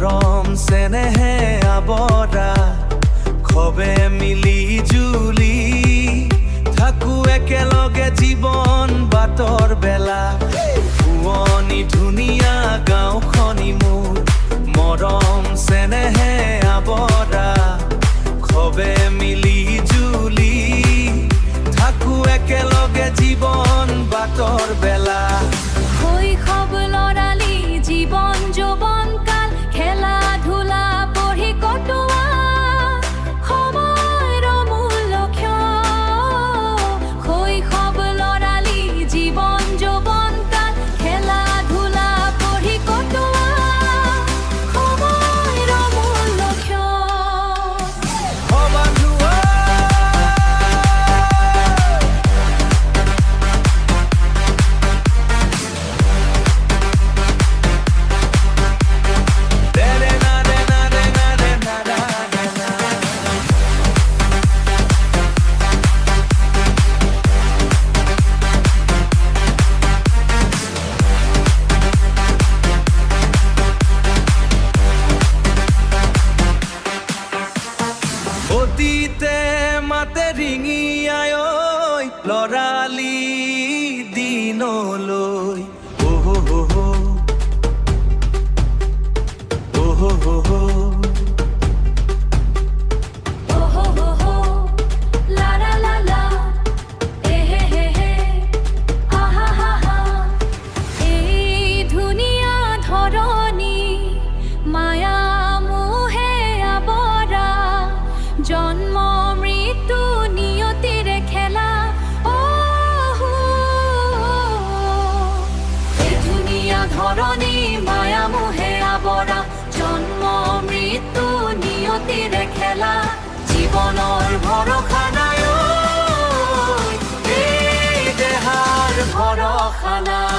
মৰম চেনেহে আৱৰা খবে মিলি জুলি থাকো একেলগে জীৱন বাটৰ বেলা শুৱনি ধুনীয়া গাঁওখনি মোৰ মৰম চেনেহে আৱৰা খবে মিলি জুলি থাকো একেলগে জীৱন বাটৰ বেলা শৈশৱ লৰালি জীৱন যৌৱন কাল খেলা ধূলা পঢ়ি কটোৱা সময়ৰ মূল্য শৈশৱ লৰালি জীৱন যৌৱন কাল খেলা ধূলা পঢ়ি কটোৱা সময়ৰ মূল্য অতীতে মাতে ৰিঙি আই লৰালি দিনলৈ জন্ম মৃত্যু নিয়তিৰে খেলা এই ধুনীয়া ধৰণী মায়া মোহে আৱৰা জন্ম মৃত্যু নিয়তিৰে খেলা জীৱনৰ ভৰসা নাই এই দেহাৰ ভৰসা নাই